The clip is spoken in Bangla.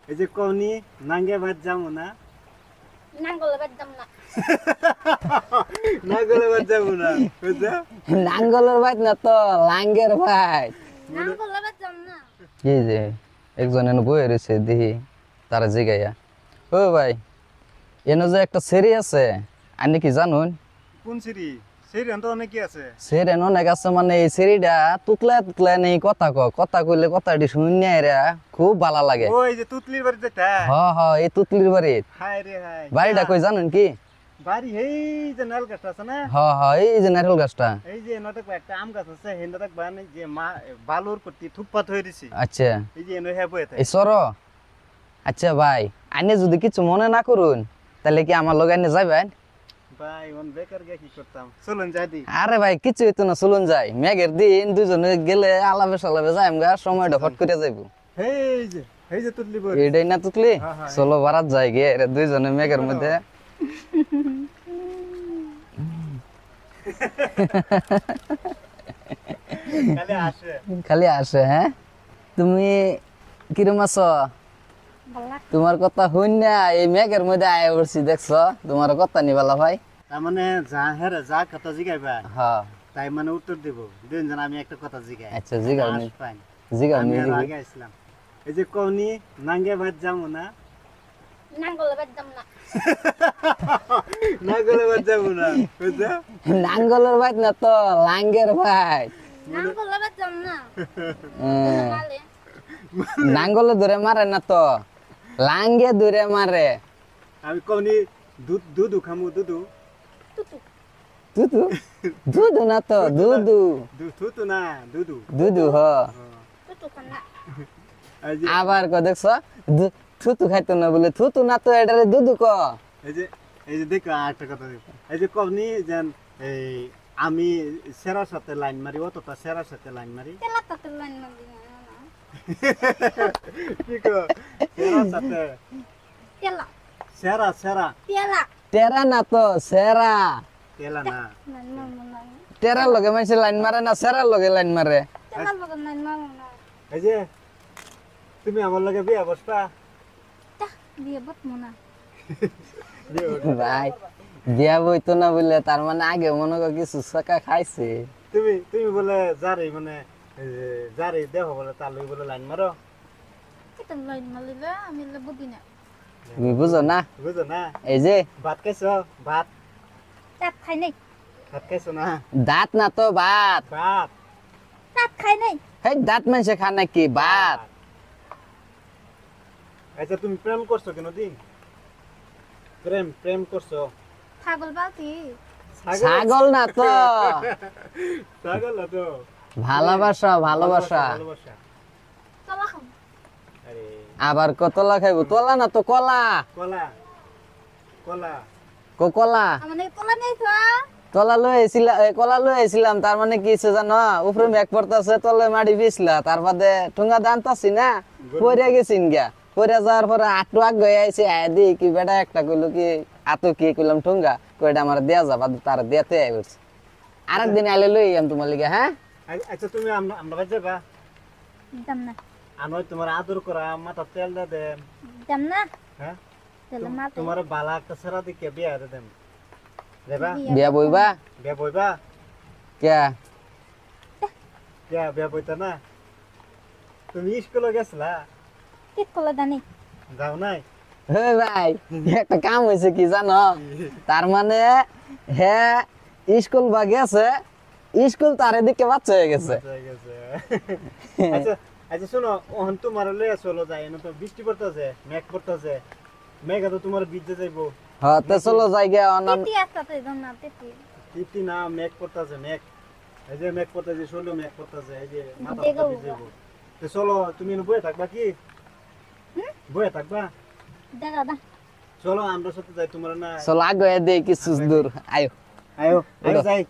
এই যে কওনি নাঙ্গে বাদ যাবো না নাঙ্গলে বাদ দাম না নাঙ্গলে বাদ যাবো না বুঝছো নাঙ্গলের ভাই না তো লাঙ্গের ভাই নাঙ্গলে বাদ দাম না এই যে একজন এনে বয়ে রয়েছে দেখি তারা জিগাইয়া ও ভাই এনে যে একটা সেরি আছে আপনি কি জানুন কোন সিরি সেই তো অনেকই আছে সেরি অনেক আছে মানে এই সেরিটা তুতলা নেই কথা কইলে কথাটি শুনে এরা খুব ভালো লাগে ওই যে তুতলির বাড়ি যেটা হ এই তুতলির বাড়ি হায় রে হায় বাড়িটা কই জানেন কি বাড়ি এই যে নাল গাছ আছে না হ এই যে নারকেল গাছটা এই যে নটক একটা আম গাছ আছে হেন্দাক বান যে মা বালুর করতে থুপপাত হয়ে দিছি আচ্ছা এই যে এনে হ্যাঁ বয়ে এই সর আচ্ছা ভাই আইনে যদি কিছু মনে না করুন তাহলে কি আমার লগে আইনে যাবেন ভাই ওন বেকার গিয়ে কি করতাম চলুন যাই দি আরে ভাই কিছু হইতো না চলুন যাই মেঘের দিন দুজনে গেলে আলাপে সালাপে যাই আমরা সময়টা ফট করে যাইবো এই যে তুতলি বই এটাই না তুতলি হ্যাঁ, হ্যাঁ। চলো বারাত যাই গে এরা দুইজনে মেঘের মধ্যে খালি আসে খালি আসে হ্যাঁ তুমি কিরম আছো ভালো তোমার কথা শুন না এই মেঘের মধ্যে আয় পড়ছি দেখছো তোমার কথা নিবালা ভাই তার মানে যা হেরে যা কথা জিগাইবা হ্যাঁ তাই মানে উত্তর দেব দুইজন আমি একটা কথা জিগাই আচ্ছা জিগাও নি পাই জিগাও আমি নি আর আগে আসলাম এই যে কওনি নাঙ্গে বাদ যাবো না নাঙ্গলে বাদ দাম না নাঙ্গলে বাদ যাবো না বুঝছো নাঙ্গলের ভাই না তো লাঙ্গের ভাই নাঙ্গলে বাদ দাম না হ্যাঁ। মালে নাঙ্গলে ধরে মারে না তো লাঙ্গে ধরে মারে আমি কওনি দুধ খামু দুধু তুতু দুধু দুধু না তো দুধু দুধ না দুধু দুধু হ তুতু খানা এই যে আবার ক দেখছ থুতু খাইতো না বলে থুতু না তো এটারে দুধু ক এই যে দেখো একটা কথা দেখো এই যে কওনি যেন এই আমি সেরার সাথে লাইন মারি অতটা সেরার সাথে লাইন মারি তেলা তাতে লাইন মারবি না কি কো সেরার সাথে তেলা সেরা সেরা তেলা তেরা না তো সেরা তেলা না লাইন মারবো না তেরার লগে মাইছে লাইন মারে না সেরার লগে লাইন মারে তেলা বগন লাইন মারবো না এই যে তুমি আমার লগে বিয়া বসবা তা দিয়ে বত মনা ভাই দিয়া বইতো না বলে তার মানে আগে মনে কর কিছু সাকা খাইছে তুমি বলে যারে মানে যারে দেহ বলে তার লগে বলে লাইন মারো কেতন লাইন মারলে আমি বুঝি না তুমি বুঝো না বুঝো না এই যে ভাত খাইছো ভাত তাত খাই নাই ভাত খাইছো না দাঁত না তো ভাত ভাত তাত খাই নাই এই দাঁত মানছে খা নাকি ভাত আচ্ছা তুমি প্রেম করছো কেন দিন প্রেম করছো ছাগল বালতি ছাগল না তো ছাগল না তো ভালোবাসা ভালোবাসা ভালোবাসা তলা খাম আরে আবার কতলা খাইব তোলা না তো কলা কলা কলা কলা মানে তলা নেই তো তলা লই আইছিলাম কলা লই আইছিলাম তার মানে কি হইছে জানো উপরে মেঘ পড়তাছে তলে মাটি পিছলা তার বাদে ঠুঙ্গা দানতাছি না পড়ে গেছিন গিয়া পড়ে যাওয়ার পরে আটু আগ গয়ে আইছে আয় দি কি বেটা একটা কইলো কি আতো কি কইলাম ঠুঙ্গা কইটা আমার দেয়া যাবা তার দেতে আই বলছে আরেকদিন আইলে লই আম তোমার লিগে হ্যাঁ আচ্ছা তুমি আমরা বাজে বা দাম না আমি তোমার আদর করা মাথা তেল দে দেম দাম না হ্যাঁ তেল মাতে তোমার বালা একটা সেরা দিকে বিয়া দে দেম দেবা বিয়া বইবা বিয়া বইবা কে বিয়া বইতা না তুমি স্কুলে গেছলা ঠিক কলা দানি যাও নাই হে ভাই একটা কাম হয়েছে কি জানো তার মানে হে স্কুল বা গেছে স্কুল তার এদিকে বাচ্চা হয়ে গেছে হয়ে গেছে। আচ্ছা আচ্ছা শোনো ওহন তোমার লইয়া চলো যাই না তো বৃষ্টি পড়তেছে মেঘ পড়তেছে মেঘা তো তোমার ভিজে যাইবো হ্যাঁ তো চলো যাই গিয়া অনাম তেতি আসতে দাম না তেতি তৃপ্তি না মেঘ পড়তেছে মেঘ এই যে মেঘ পড়তেছে শোলো মেঘ পড়তেছে এই যে মাথা দেখো। ভিজে যাইবো তো চলো তুমি এনে বয়ে থাকবা কি বয়ে থাকবা দেখা দা চলো আমরা সাথে যাই তোমার না চলো আগে দেই কিছু দূর আয়ো আয়ো আয়ো যাই